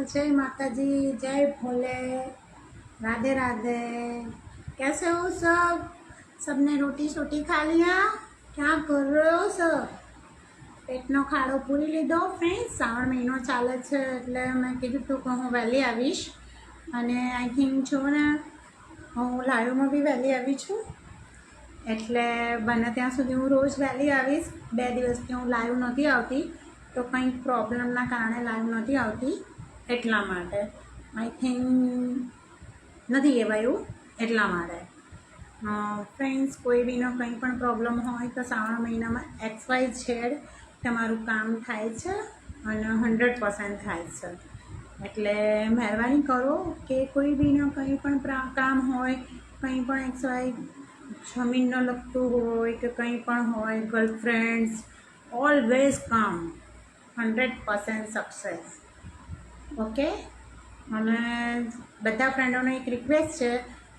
जय माता जी, जय भोले, राधे राधे। कैसे हो सब? सबने रोटी शोटी खा लिया? क्या कर रहे हो सब? पेटनो खाड़ो पूरी लीधो? फ्रेंड्स, श्रावण महीनो चाले छे એટલે મેં કીધું હતું કે હું વહેલી આવીશ અને આઈ થિંક જો ને હું લાઈવમાં બી વહેલી આવી છું એટલે બને ત્યાં સુધી હું રોજ વહેલી આવીશ। 2 દિવસથી હું લાઈવ નથી આવતી તો કંઈક પ્રોબ્લેમના કારણે લાઈવ નથી આવતી એટલા માટે આઈ થિંક નથી કહેવાયું એટલા માટે ફ્રેન્ડ્સ કોઈ બીનો કંઈ પણ પ્રોબ્લેમ હોય તો શ્રાવણ મહિનામાં XYZ તમારું કામ થાય છે અને 100% થાય છે એટલે મહેરબાની કરો કે કોઈ બીનો કંઈ પણ કામ હોય કંઈ પણ XY જમીનનો લગતું હોય કે કંઈ પણ હોય ગર્લફ્રેન્ડ્સ ઓલવેઝ કામ 100% સક્સેસ ઓકે। અને બધા ફ્રેન્ડોને એક રિક્વેસ્ટ છે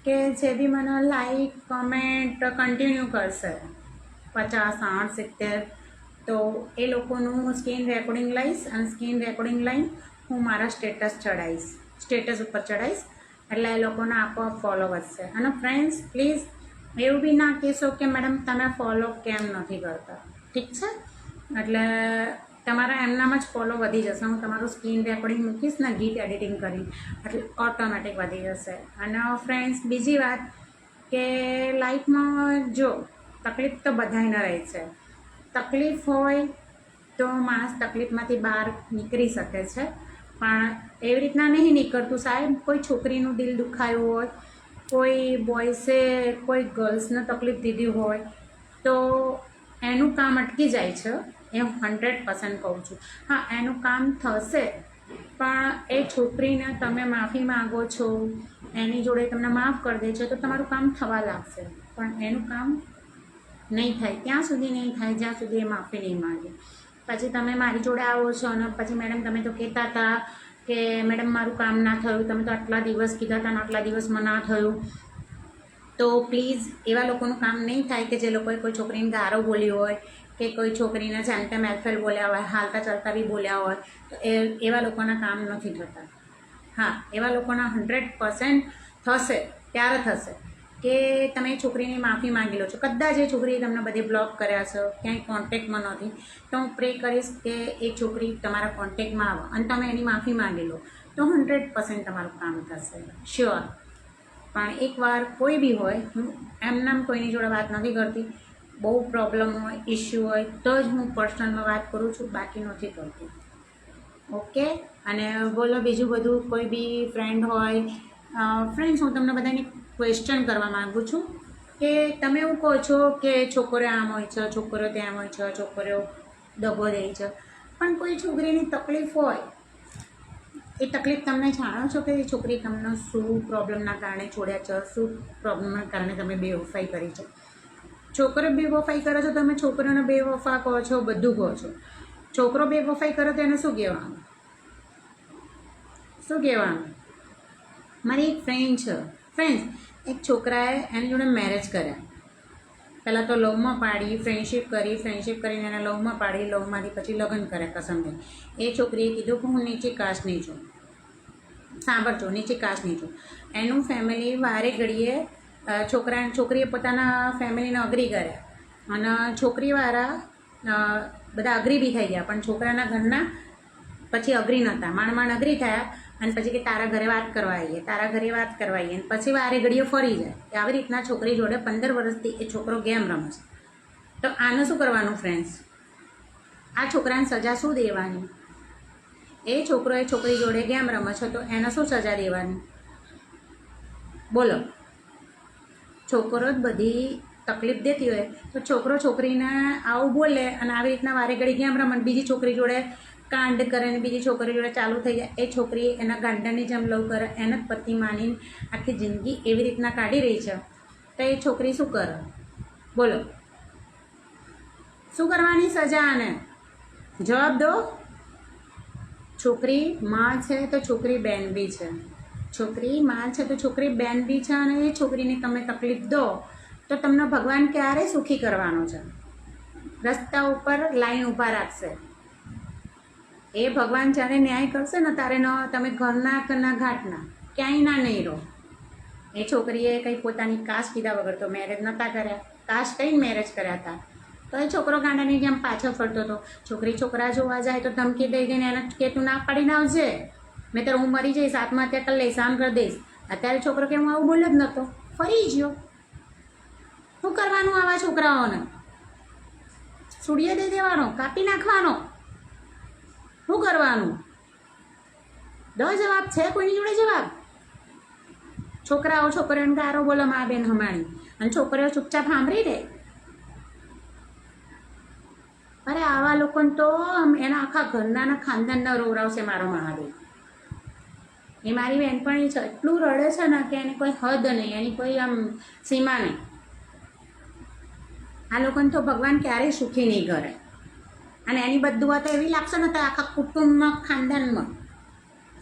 કે જે બી મને લાઈક કમેન્ટ કન્ટિન્યુ કરશે 50 60 70 તો એ લોકોનું સ્ક્રીન રેકોર્ડિંગ લઈશ અને સ્ક્રીન રેકોર્ડિંગ લઈને હું મારા સ્ટેટસ ઉપર ચડાવીશ એટલે એ લોકોને આપોઆપ ફોલો વધશે। અને ફ્રેન્ડ્સ પ્લીઝ એવું બી ના કહેશો કે મેડમ તમે ફોલો કેમ નથી કરતા, ઠીક છે? એટલે તમારા એમનામ જ ફોલો વધી જશે। હું તમારું સ્ક્રીન રેકોર્ડિંગ મૂકીશ ને ગીત એડિટિંગ કરી એટલે ઓટોમેટિક વધી જશે। અને ફ્રેન્ડ્સ બીજી વાત કે લાઈફમાં જો તકલીફ તો બધાને રહે છે, તકલીફ હોય તો માણસ તકલીફમાંથી બહાર નીકળી શકે છે પણ એવી રીતના નહીં નીકળતું સાહેબ। કોઈ છોકરીનું દિલ દુખાયું હોય, કોઈ બોયસે કોઈ ગર્લ્સને તકલીફ દીધી હોય તો એનું કામ અટકી જાય છે એ હું 100% કહું છું। હા, એનું કામ થશે પણ એ છોકરીને તમે માફી માગો છો, એની જોડે તમને માફ કરી દે છે તો તમારું કામ થવા લાગશે પણ એનું કામ નહીં થાય ત્યાં સુધી નહીં થાય જ્યાં સુધી એ માફી નહીં માગે। પછી તમે મારી જોડે આવો છો અને પછી મેડમ તમે તો કહેતા હતા કે મેડમ મારું કામ ના થયું, તમે તો આટલા દિવસ કીધા હતા ને આટલા દિવસમાં ના થયું, તો પ્લીઝ એવા લોકોનું કામ નહીં થાય કે જે લોકોએ કોઈ છોકરીને ગારો બોલી હોય કે કોઈ છોકરીને જેમ તેમ એલફેલ બોલ્યા હોય, હાલતા ચાલતા બી બોલ્યા હોય તો એવા લોકોના કામ નથી થતા। હા, એવા લોકોના 100% થશે ત્યારે થશે કે તમે એ છોકરીની માફી માંગી લો છો। કદાચ એ છોકરીએ તમને બધે બ્લોક કર્યા છે, ક્યાંય કોન્ટેક્ટમાં નથી, તો હું પ્રે કરીશ કે એ છોકરી તમારા કોન્ટેક્ટમાં આવે અને તમે એની માફી માંગી લો તો 100% તમારું કામ થશે શ્યોર। પણ એકવાર કોઈ બી હોય, હું એમનામ કોઈની જોડે વાત નથી કરતી, બહુ પ્રોબ્લેમ હોય, ઇશ્યુ હોય તો જ હું પર્સનલમાં વાત કરું છું, બાકી નથી કરતી ઓકે। અને બોલો બીજું બધું કોઈ બી ફ્રેન્ડ હોય ફ્રેન્ડ્સ હું તમને બધાને ક્વેશ્ચન કરવા માગું છું કે તમે એવું કહો છો કે છોકરીઓ આમ હોય છે, છોકરીઓ તેમ હોય છે, છોકરીઓ દગો દે છે, પણ કોઈ છોકરીની તકલીફ હોય એ તકલીફ તમને જાણો છો કે એ છોકરી તમને શું પ્રોબ્લેમના કારણે છોડ્યા છે, શું પ્રોબ્લેમના કારણે તમે બેવફાઈ કરી છે? છોકરો બેવફાઈ કરો છો તમે છોકરીઓને બેવફા કહો છો, બધું કહો છો। છોકરો બેવફાઈ કરો તો એને શું કહેવાનું? શું કહેવાનું? મારી એક ફ્રેન્ડ છે, ફ્રેન્ડ્સ એક છોકરાએ એની જોડે મેરેજ કર્યા, પહેલાં તો લવમાં પાડી, ફ્રેન્ડશિપ કરીને એને લવમાં પાડી, લવમાંથી પછી લગ્ન કર્યા કસમથી। એ છોકરીએ કીધું કે હું નીચી કાસ્ટની છું, સાંભળજો નીચી કાસ્ટની છું। એનું ફેમિલી વારે ઘડીએ છોકરીએ પોતાના ફેમિલીને અગ્રી કર્યા અને છોકરીવાળા બધા અગ્રી બી થઈ ગયા પણ છોકરાના ઘરના પછી અગ્રી નહોતા, માંડ અગ્રી થયા અને પછી કે તારા ઘરે વાત કરવા આવીએ અને પછી વારે ઘડીએ ફરી જાય। આવી રીતના છોકરી જોડે 15 વર્ષથી એ છોકરો ગેમ રમે છે। તો આનું શું કરવાનું ફ્રેન્ડ્સ? આ છોકરાને સજા શું દેવાની? એ છોકરો એ છોકરી જોડે ગેમ રમે છે તો એને શું સજા દેવાની બોલો? છોકરો જ બધી તકલીફ દેતી હોય તો છોકરો છોકરીને આવું બોલે અને આવી રીતના વારે ઘડી ગેમ રમે બીજી છોકરી જોડે કાંડ કરે ને બીજી છોકરી જોડે ચાલુ થઈ જાય, એ છોકરી એના ગાંડાની જેમ લવ કરે, એને જ પતિ માનીને આખી જિંદગી એવી રીતના કાઢી રહી છે તો એ છોકરી શું કરે બોલો? શું કરવાની સજા આને? જવાબ દો। છોકરી માં છે તો છોકરી બેન બી છે, છોકરી માં છે તો છોકરી બેન બી છે અને એ છોકરીને તમે તકલીફ દો તો તમને ભગવાન ક્યારે સુખી કરવાનો છે? રસ્તા ઉપર લાઈન ઊભા રાખશે એ ભગવાન જ્યારે ન્યાય કરશે ને ત્યારે ન તમે ઘરના કે ના ઘાટના ક્યાંય ના નહીં રહો. એ છોકરીએ કંઈ પોતાની કાસ્ટ કીધા વગર તો મેરેજ નહોતા કર્યા, કાસ્ટ કંઈ મેરેજ કર્યા હતા. તો એ છોકરો ગાંડાની જેમ પાછળ ફરતો હતો. છોકરી છોકરા જોવા જાય તો ધમકી દઈ દઈને એને કે તું ના પાડીને આવજે, મેં તો હું મરી જઈશ, આત્મહત્યા કરી લઈશ, આમ કરી દઈશ. અત્યારે છોકરો કે હું આવું બોલ્યો જ નહોતો, ફરી ગયો. શું કરવાનું આવા છોકરાઓને? છોડીએ દઈ દેવાનો, કાપી નાખવાનો, શું કરવાનું? દો જવાબ, છે કોઈની જોડે જવાબ? છોકરાઓ છોકરીઓને ગારો બોલો મા બેન હમાણી, અને છોકરીઓ ચૂપચાપ સાંભળી દે. અરે આવા લોકોને તો એના આખા ઘરના ખાનદાનના રોવરાવશે મારો મહાદેવ. એ મારી બહેનપણી છે, એટલું રડે છે ને કે એની કોઈ હદ નહીં, એની કોઈ આમ સીમા નહીં. આ લોકોને તો ભગવાન ક્યારેય સુખી નહીં કરે. અને એની બદુઆ તો એવી લાગશે ને તો આખા કુટુંબમાં, ખાનદાનમાં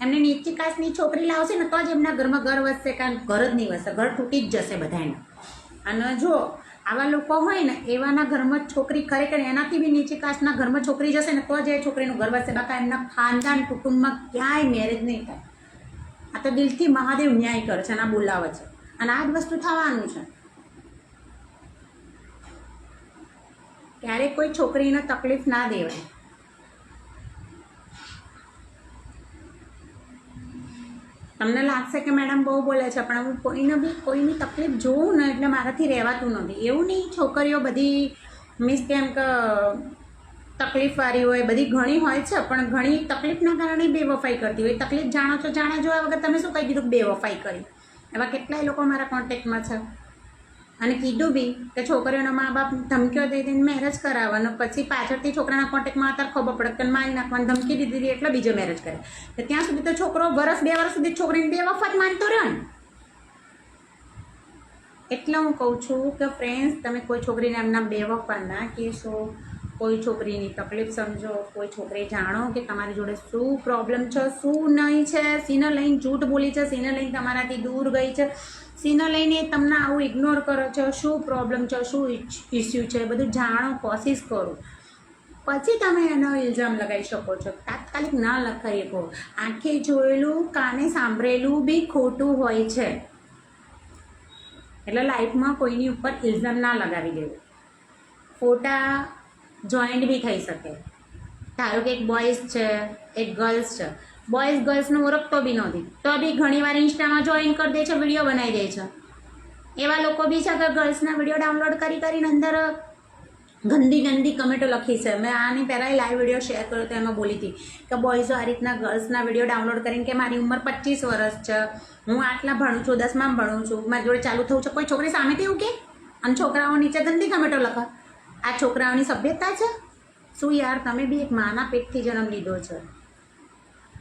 એમને નીચી કાસ્ટની છોકરી લાવશે ને તો જ એમના ઘરમાં ઘર વધશે, કારણ ઘર જ નહીં વધશે, ઘર તૂટી જ જશે બધાને. અને જો આવા લોકો હોય ને એવાના ઘરમાં છોકરી ખરેખર એનાથી બી નીચી કાસ્ટના ઘરમાં છોકરી જશે ને તો જ એ છોકરીનું ઘર વધશે, બાકી એમના ખાનદાન કુટુંબમાં ક્યાંય મેરેજ નહીં થાય. આ તો દિલથી મહાદેવ ન્યાય કરે છે અને આ બોલાવે છે, અને આ જ વસ્તુ થવાનું છે. ક્યારેક કોઈ છોકરીને તકલીફ ના દેવાય. તમને લાગશે કે મેડમ બહુ બોલે છે, પણ હું કોઈની તકલીફ જોઉં ને એટલે મારાથી રહેવાતું નથી. એવું નહીં, છોકરીઓ બધી મીન્સ કેમ કે તકલીફવાળી હોય, બધી ઘણી હોય છે, પણ ઘણી તકલીફના કારણે બેવફાઈ કરતી હોય. તકલીફ જાણો છો, જાણ્યા જોયા વગર તમે શું કહી દીધું બેવફાઈ કરી? એવા કેટલાય લોકો મારા કોન્ટેક્ટમાં છે. અને કીધું બી કે છોકરીઓના મા બાપ ધમકીઓ દઈ દઈને મેરેજ કરાવવાનો, પછી પાછળથી છોકરાના કોન્ટેક્ટમાં અત્યારે ખબર પડે કે મારી નાખવાની ધમકી દીધી એટલે બીજો મેરેજ કરે. તો ત્યાં સુધી તો છોકરો વર્ષ 2 વર્ષ સુધી છોકરીને બેવફા જ માનતો રહ્યો ને. એટલે હું કહું છું કે ફ્રેન્ડ્સ, તમે કોઈ છોકરીને એમના બેવફા ના કહેશો. કોઈ છોકરીની તકલીફ સમજો, કોઈ છોકરી જાણો કે તમારી જોડે શું પ્રોબ્લેમ છે, શું નહીં છે, સીને લઈને જૂઠ બોલી છે, સીને લઈને તમારાથી દૂર ગઈ છે, સીને લઈને તમને આવું ઇગ્નોર કરો છો, શું પ્રોબ્લેમ છે, શું ઇસ્યુ છે, બધું જાણો, કોશિશ કરો, પછી તમે એનો ઇલ્ઝામ લગાવી શકો છો. તાત્કાલિક ના લખાઈ શકો. આંખે જોયેલું, કાને સાંભળેલું બી ખોટું હોય છે. એટલે લાઈફમાં કોઈની ઉપર ઇલ્ઝામ ના લગાવી દેવું. ફોટા જોઈન્ટ બી થઈ શકે. ધારો કે એક બોયઝ છે, એક ગર્લ્સ છે, બોયઝ ગર્લ્સને ઓળખતો બી નથી તો બી ઘણીવાર ઇન્સ્ટામાં જોઈન કરી દે છે, વિડીયો બનાવી દે છે. એવા લોકો બી છે કે ગર્લ્સના વિડીયો ડાઉનલોડ કરીને અંદર ગંદી ગંદી કમેન્ટો લખી છે. મેં આની પહેલાં લાઈવ વિડીયો શેર કર્યો તો એમાં બોલી હતી કે બોયઝો આ રીતના ગર્લ્સના વિડીયો ડાઉનલોડ કરીને કે મારી ઉંમર 25 વર્ષ છે, હું આટલા ભણું છું, 10માં ભણું છું, મારી જોડે ચાલુ થયું છે. કોઈ છોકરી સામેથી એવું કે? અને છોકરાઓ નીચે ગંદી કમેન્ટો લખે. આ છોકરાઓની સભ્યતા છે શું યાર? તમે બી એક માના પેટથી જન્મ લીધો છે.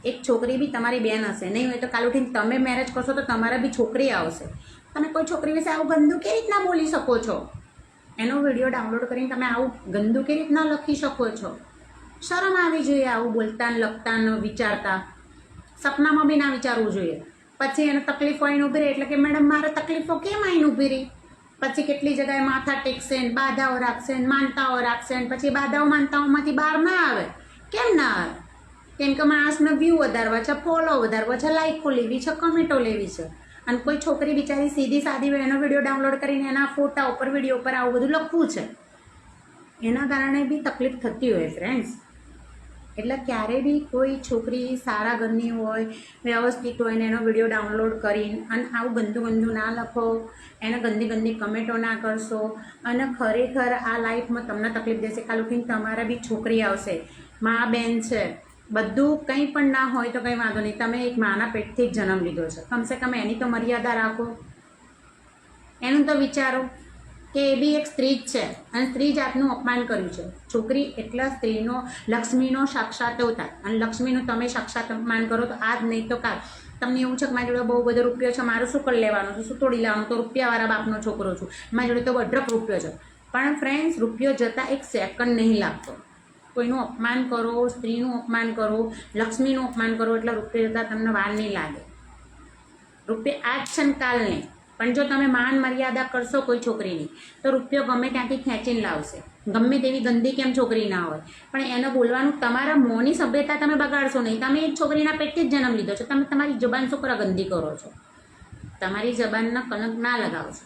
એક છોકરી બી તમારી બેન હશે, નહીં હોય તો કાલ ઉઠીને તમે મેરેજ કરશો તો તમારા બી છોકરી આવશે. તમે કોઈ છોકરી વિશે આવું ગંદુ કેવી રીતના બોલી શકો છો? એનો વિડીયો ડાઉનલોડ કરીને તમે આવું ગંદુ કેવી રીતના લખી શકો છો? શરમ આવી જોઈએ આવું બોલતા ને લખતા ને વિચારતા. સપનામાં બી ના વિચારવું જોઈએ. પછી એને તકલીફ હોય ઊભી રહે એટલે કે મેડમ મારે તકલીફો કેમ આવીને ઊભી રહી? પછી કેટલી જગ્યાએ માથા ટેકશે ને બાધાઓ રાખશે ને માનતાઓ રાખશે ને પછી બાધાઓ માનતાઓમાંથી બહાર ના આવે. કેમ ના આવે? કેમ કે માણસને વ્યૂ વધારવા છે, ફોલો વધારવા છે, લાઈકો લેવી છે, કમેન્ટો લેવી છે. અને કોઈ છોકરી બિચારી સીધી સાદી એનો વિડીયો ડાઉનલોડ કરીને એના ફોટા ઉપર, વિડીયો ઉપર આવું બધું લખવું છે. એના કારણે બી તકલીફ થતી હોય ફ્રેન્ડ્સ. એટલે ક્યારેય બી કોઈ છોકરી સારા ઘરની હોય, વ્યવસ્થિત હોય ને એનો વિડીયો ડાઉનલોડ કરીને અને આવું ગંદુ ગંદુ ના લખો, એને ગંદી ગંદી કમેન્ટો ના કરશો. અને ખરેખર આ લાઈફમાં તમને તકલીફ દેશે. કાલ ઉઠીને તમારા બી છોકરી આવશે, મા બેન છે, બધું કંઈ પણ ના હોય તો કંઈ વાંધો નહીં. તમે એક માના પેટથી જ જન્મ લીધો છે, કમસે કમ એની તો મર્યાદા રાખો. એનું તો વિચારો કે એ બી એક સ્ત્રી જ છે અને સ્ત્રી જાતનું અપમાન કર્યું છે. છોકરી એટલે સ્ત્રીનો, લક્ષ્મીનો સાક્ષાત અવતાર. અને લક્ષ્મીનું તમે સાક્ષાત અપમાન કરો તો આજ નહીં તો કાલ. તમને એવું છે કે મારી જોડે બહુ બધો રૂપિયો છે, મારું શું કરી લેવાનું છે, શું તોડી લેવાનું, તો રૂપિયાવાળા બાપનો છોકરો છું, મારી જોડે તો અઢળક રૂપિયો છે. પણ ફ્રેન્ડ્સ, રૂપિયો જતાં એક સેકન્ડ નહીં લાગતો. કોઈનું અપમાન કરો, સ્ત્રીનું અપમાન કરો, લક્ષ્મીનું અપમાન કરો એટલે રૂપિયા જતાં તમને વાર નહીં લાગે. રૂપિયા આજ છે ને કાલ નહીં. પણ જો તમે માન મર્યાદા કરશો કોઈ છોકરીની તો રૂપિયો ગમે ત્યાંથી ખેંચીને લાવશે, ગમે તેવી ગંદી કેમ છોકરી ના હોય, પણ એને બોલવાનું તમારા મોંની સભ્યતા તમે બગાડશો નહીં. તમે એક છોકરીના પેટથી જ જન્મ લીધો છો, તમે તમારી જબાન શું કરવા ગંદી કરો છો? તમારી જબાનના કલંક ના લગાવશો.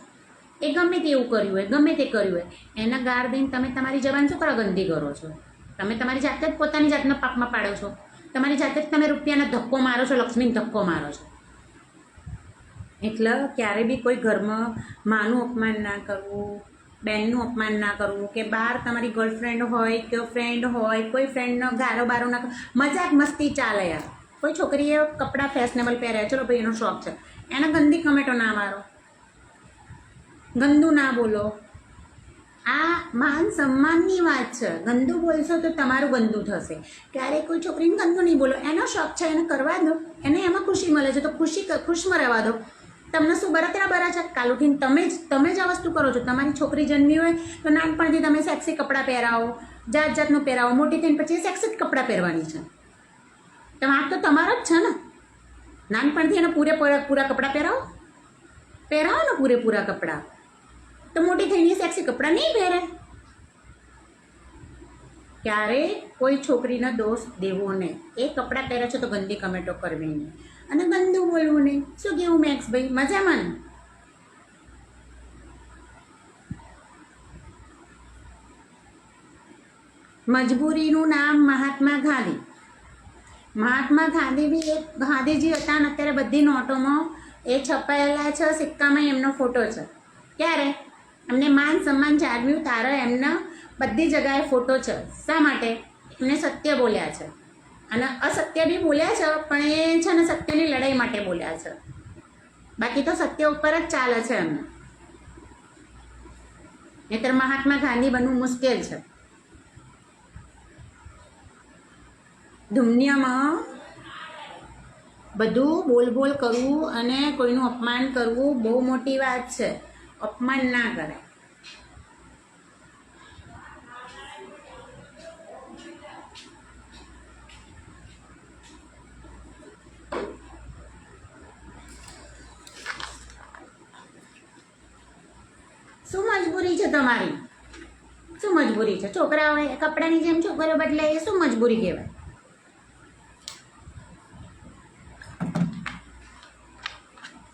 એ ગમે તે એવું કર્યું હોય, ગમે તે કર્યું હોય, એના ગાર દઈને તમે તમારી જબાન શું કરવા ગંદી કરો છો? તમે તમારી જાતે જ પોતાની જાતના પાપમાં પાડો છો. તમારી જાતે જ તમે રૂપિયાનો ધક્કો મારો છો, લક્ષ્મીનો ધક્કો મારો છો. એટલે ક્યારે બી કોઈ ઘરમાં માનું અપમાન ના કરવું, બેનનું અપમાન ના કરવું, કે બહાર તમારી ગર્લફ્રેન્ડ હોય કે ફ્રેન્ડ હોય, કોઈ ફ્રેન્ડનો ગારો બારો ના કરવો. મજાક મસ્તી ચાલે યાર. કોઈ છોકરીએ કપડાં ફેશનેબલ પહેર્યા, ચલો ભાઈ એનો શોખ છે, એને ગંદી કમેન્ટો ના મારો, ગંદુ ના બોલો. આ માન સન્માનની વાત છે. ગંદુ બોલશો તો તમારું ગંદુ થશે. ક્યારેય કોઈ છોકરીને ગંદુ નહીં બોલો, એનો શોખ છે એને કરવા દો, એને એમાં ખુશી મળે છે તો ખુશમાં રહેવા દો. તમને શું બરા છે? કાલ ઉઠીને તમે જ આ વસ્તુ કરો છો. તમારી છોકરી જન્મી હોય તો નાનપણથી તમે સેક્સી કપડાં પહેરાવો, જાત જાતનું પહેરાવો, મોટી થઈને પછી સેક્સી જ કપડાં પહેરવાની છે. તો વાંક તો તમારો જ છે ને. નાનપણથી એને પૂરા કપડાં પહેરાવો ને પૂરેપૂરા કપડાં, તો મોટી થઈને સેક્સી કપડાં નહીં પહેરે. ક્યારે કોઈ છોકરીનો દોષ દેવો નહીં. એ કપડાં પહેરે છે તો ગંદી કમેન્ટો કરવી નહીં અને ગંદુ બોલવું નહીં. શું કેવું મેક્સભાઈ? મજામાં? મજબૂરીનું નામ મહાત્મા ગાંધી. મહાત્મા ગાંધી બી એક ગાંધીજી હતા ને અત્યારે બધી નોટોમાં એ છપાયેલા છે, સિક્કામાં એમનો ફોટો છે. ક્યારે એમને માન સન્માન જાળવ્યું તારે એમના બધી જગાએ ફોટો છે. શા માટે? એમને સત્ય બોલ્યા છે અને અસત્ય બી બોલ્યા છે, પણ એ છે ને સત્યની લડાઈ માટે બોલ્યા છે. બાકી તો સત્ય ઉપર જ ચાલે છે એમને. નહીંતર મહાત્મા ગાંધી બનવું મુશ્કેલ છે. દુનિયામાં બધું બોલ કરવું અને કોઈનું અપમાન કરવું બહુ મોટી વાત છે. અપમાન ના કરે. શું મજબૂરી છે તમારી? શું મજબૂરી છે? છોકરાઓએ કપડાની જેમ છોકરીઓ બદલે એ શું મજબૂરી કહેવાય?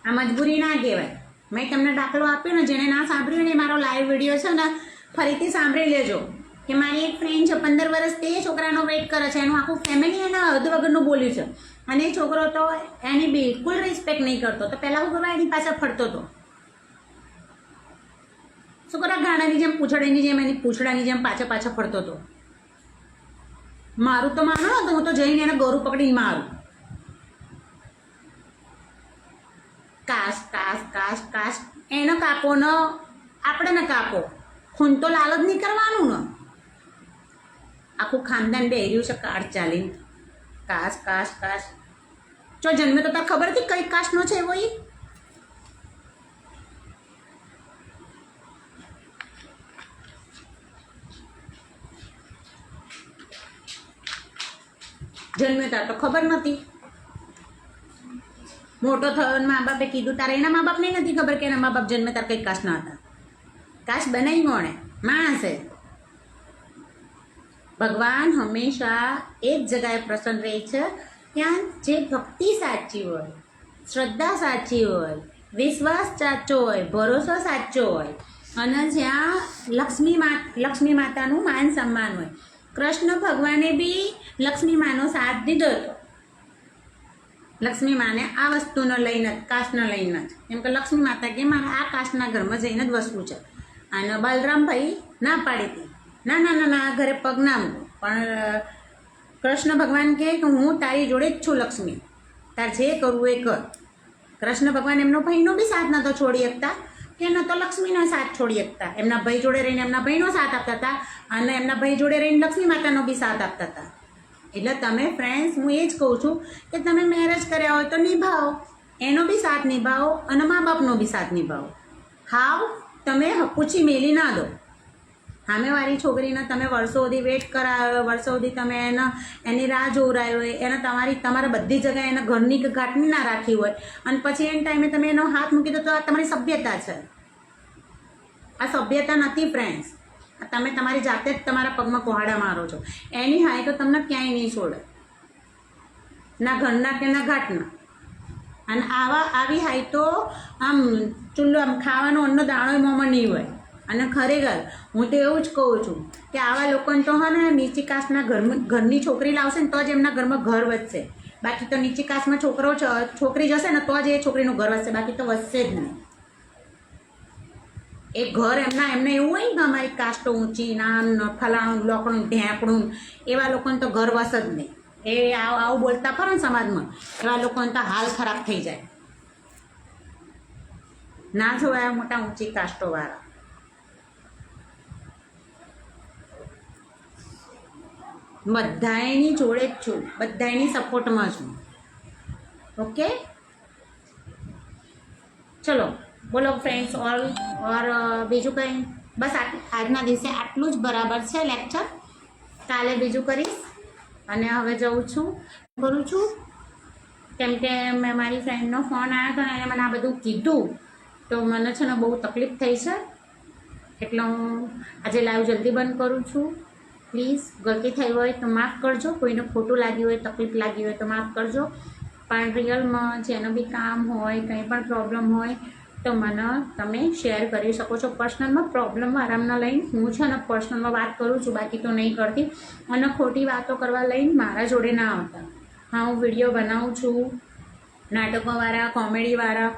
આ મજબૂરી ના કહેવાય. મેં તમને દાખલો આપ્યો ને, જેને ના સાંભળ્યું ને મારો લાઈવ વિડીયો છે ને ફરીથી સાંભળી લેજો. કે મારી એક ફ્રેન્ડ છે 15 વર્ષથી એ છોકરાનો વેઇટ કરે છે, એનું આખું ફેમિલી એના હદ વગરનું બોલ્યું છે અને એ છોકરો તો એની બિલકુલ રિસ્પેક્ટ નહીં કરતો. તો પહેલાં હું કરવા એની પાછળ ફરતો હતો. શું કરવા? ગાણાની જેમ પૂંછડીની જેમ એની પૂંછડાની જેમ પાછળ ફરતો હતો. મારું તો માનો તો હું તો જઈને એને ગોરું પકડીને મારું. કાશ એને કાપો ને આપણે ને કાપો. ખૂન તો લાલ જ નહીં કરવાનું ને. આખું ખાનદાન બેર્યું છે કાળ ચાલીને. કાશ જો જન્મે તો તાર ખબર હતી કઈ કાસ્ટનો છે એવો? એ જન્મે તાર તો ખબર નથી. મોટો થયો મા બાપે કીધું તારે એના મા બાપને નથી ખબર કે એના મા બાપ જન્મે તાર કઈ કાસ્ટના હતા. કાસ્ટ બનાવી કોણે? માણસે. ભગવાન હંમેશા એક જગ્યાએ પ્રસન્ન રહે છે ત્યાં જે ભક્તિ સાચી હોય, શ્રદ્ધા સાચી હોય, વિશ્વાસ સાચો હોય, ભરોસો સાચો હોય અને જ્યાં લક્ષ્મી માતાનું માન સન્માન હોય. કૃષ્ણ ભગવાને બી લક્ષ્મી માનો સાથ દીધો હતો. લક્ષ્મી માને આ વસ્તુનો લઈને જ, કાસ્ટને લઈને જ. કેમ કે લક્ષ્મી માતા કે મારે આ કાસ્ટના ઘરમાં જઈને જ વસવું છે. અને બલરામભાઈ ના પાડી હતી, ના ઘરે પગ ના મૂકો. પણ કૃષ્ણ ભગવાન કહે કે હું તારી જોડે જ છું લક્ષ્મી, તાર જે કરવું એ કર. કૃષ્ણ ભગવાન એમનો ભાઈનો બી સાથ નહોતો છોડી શકતા કે ન તો લક્ષ્મીનો સાથ છોડી શકતા. એમના ભાઈ જોડે રહીને એમના ભાઈનો સાથ આપતા હતા અને એમના ભાઈ જોડે રહીને લક્ષ્મી માતાનો બી સાથ આપતા હતા. એટલે તમે ફ્રેન્ડ્સ, હું એ જ કહું છું કે તમે મેરેજ કર્યા હોય તો નિભાવો, એનો બી સાથ નિભાવો અને મા બાપનો બી સાથ નિભાવો. હાવ તમે પૂછી મેલી ના દો. સામેવાળી છોકરીને તમે વર્ષો સુધી વેટ કરાવ્યો, વર્ષો સુધી તમે એની રાહ જોવરાયો હોય, એને તમારે બધી જગ્યાએ એને ઘરની કે ઘાટની ના રાખી હોય અને પછી એન ટાઈમે તમે એનો હાથ મૂકી દો તો આ તમારી સભ્યતા છે. આ સભ્યતા નથી ફ્રેન્ડ્સ. તમે તમારી જાતે જ તમારા પગમાં કુહાડા મારો છો. એની હાય તો તમને ક્યાંય નહીં છોડે, ના ઘરના કે ના ઘાટના. અને આવી હાય તો આમ ચૂલ્લો આમ ખાવાનો અન્નનો દાણો મોંમાં નહીં હોય. અને ખરેખર હું તો એવું જ કહું છું કે આવા લોકોને તો હા ને નીચી કાસ્ટના ઘરની છોકરી લાવશે ને તો જ એમના ઘરમાં ઘર વધશે. બાકી તો નીચી કાસ્ટમાં છોકરી જશે ને તો જ એ છોકરીનું ઘર વધશે, બાકી તો વધશે જ નહીં. એ ઘર એમને એવું હોય ને અમારી કાસ્ટ ઊંચી, નામ ફલાણું લોકણું ઢેંકણું, એવા લોકોને તો ઘર વસ જ નહીં. એ આવું બોલતા ખરો ને સમાજમાં, એવા લોકોને તો હાલ ખરાબ થઈ જાય. ના જોવાયા મોટા ઊંચી કાસ્ટોવાળા. બધાયની જોડે જ છું, બધાયની સપોર્ટમાં છું. ઓકે, ચલો બોલો ફ્રેન્ડ્સ ઓર બીજું કંઈ બસ આજના દિવસે આટલું જ બરાબર છે લેક્ચર. કાલે બીજું કરીશ. અને હવે જઉં છું, કરું છું કેમ કે મેં મારી ફ્રેન્ડનો ફોન આવ્યો હતો અને એને મને આ બધું કીધું તો મને છે ને બહુ તકલીફ થઈ છે. એટલે હું આજે લાઈવ જલ્દી બંધ કરું છું. પ્લીઝ ગલતી થઈ હોય તો માફ કરજો, કોઈને ખોટું લાગ્યું હોય, તકલીફ લાગી હોય તો માફ કરજો. પણ રિયલમાં જેનું બી કામ હોય, કંઈ પણ પ્રોબ્લેમ હોય તો મને તમે શેર કરી શકો છો. પર્સનલમાં પ્રોબ્લેમ આરામના લઈને હું છે ને પર્સનલમાં વાત કરું છું, બાકી તો નહીં કરતી. અને ખોટી વાતો કરવા લઈને મારા જોડે ના આવતા. હા, હું વિડીયો બનાવું છું નાટકોવાળા, કોમેડીવાળા,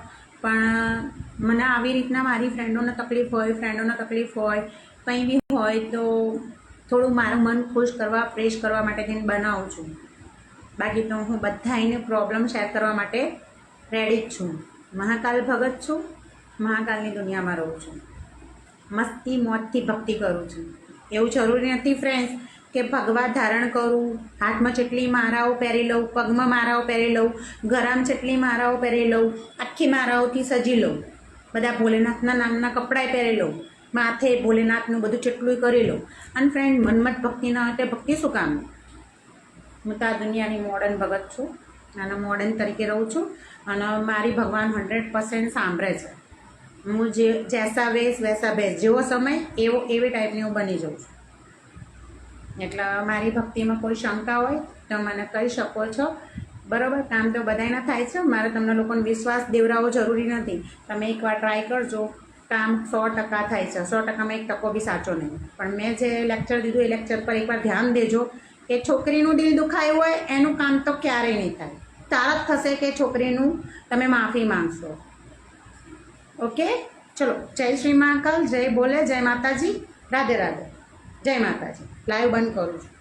પણ મને આવી રીતના મારી ફ્રેન્ડોને તકલીફ હોય, કંઈ બી હોય તો થોડું મારું મન ખુશ કરવા, ફ્રેશ કરવા માટે થઈને બનાવું છું. બાકી તો હું બધાને પ્રોબ્લેમ શેર કરવા માટે રેડી જ છું. મહાકાલ ભગત છું, મહાકાલની દુનિયામાં રહું છું. મસ્તી મોજથી ભક્તિ કરું છું. એવું જરૂરી નથી ફ્રેન્ડ્સ કે ભગવા ધારણ કરું, હાથમાં જેટલી મારાઓ પહેરી લઉં, પગમાં મારાઓ પહેરી લઉં, ગરામ જેટલી મારાઓ પહેરી લઉં, આખી મારાઓથી સજી લઉં, બધા ભોલેનાથના નામના કપડાં પહેરી લઉં, માથે ભોલેનાથનું બધું જેટલું કરી લઉં. અને ફ્રેન્ડ મનમાં જ ભક્તિ ના હોય તો ભક્તિ શું કામ? હું તો આ દુનિયાની મોડર્ન ભગત છું અને મોડર્ન તરીકે રહું છું. અને મારી ભગવાન 100% સાંભળે છે. હું જૈસા વેશ વૈસા ભેસ, જેવો સમય એવી ટાઈપની હું બની જાઉં છું. એટલે મારી ભક્તિમાં કોઈ શંકા હોય તો મને કહી શકો છો. બરાબર, કામ તો બધાયના થાય છે. મારે તમને લોકોને વિશ્વાસ દેવરાવો જરૂરી નથી. તમે એકવાર ટ્રાય કરજો, કામ 100% થાય છે. 100%માં 1% બી સાચો નહીં. પણ મેં જે લેક્ચર દીધું એ લેક્ચર પર એકવાર ધ્યાન દેજો કે છોકરીનું દિલ દુખાયું હોય એનું કામ તો ક્યારેય નહીં થાય. તારત થશે કે છોકરીનું તમે માફી માંગશો. ઓકે, ચલો, જય શ્રી મહાકાલ, જય બોલે, જય માતાજી, રાધે રાધે, જય માતાજી. લાઈવ બંધ કરું છું.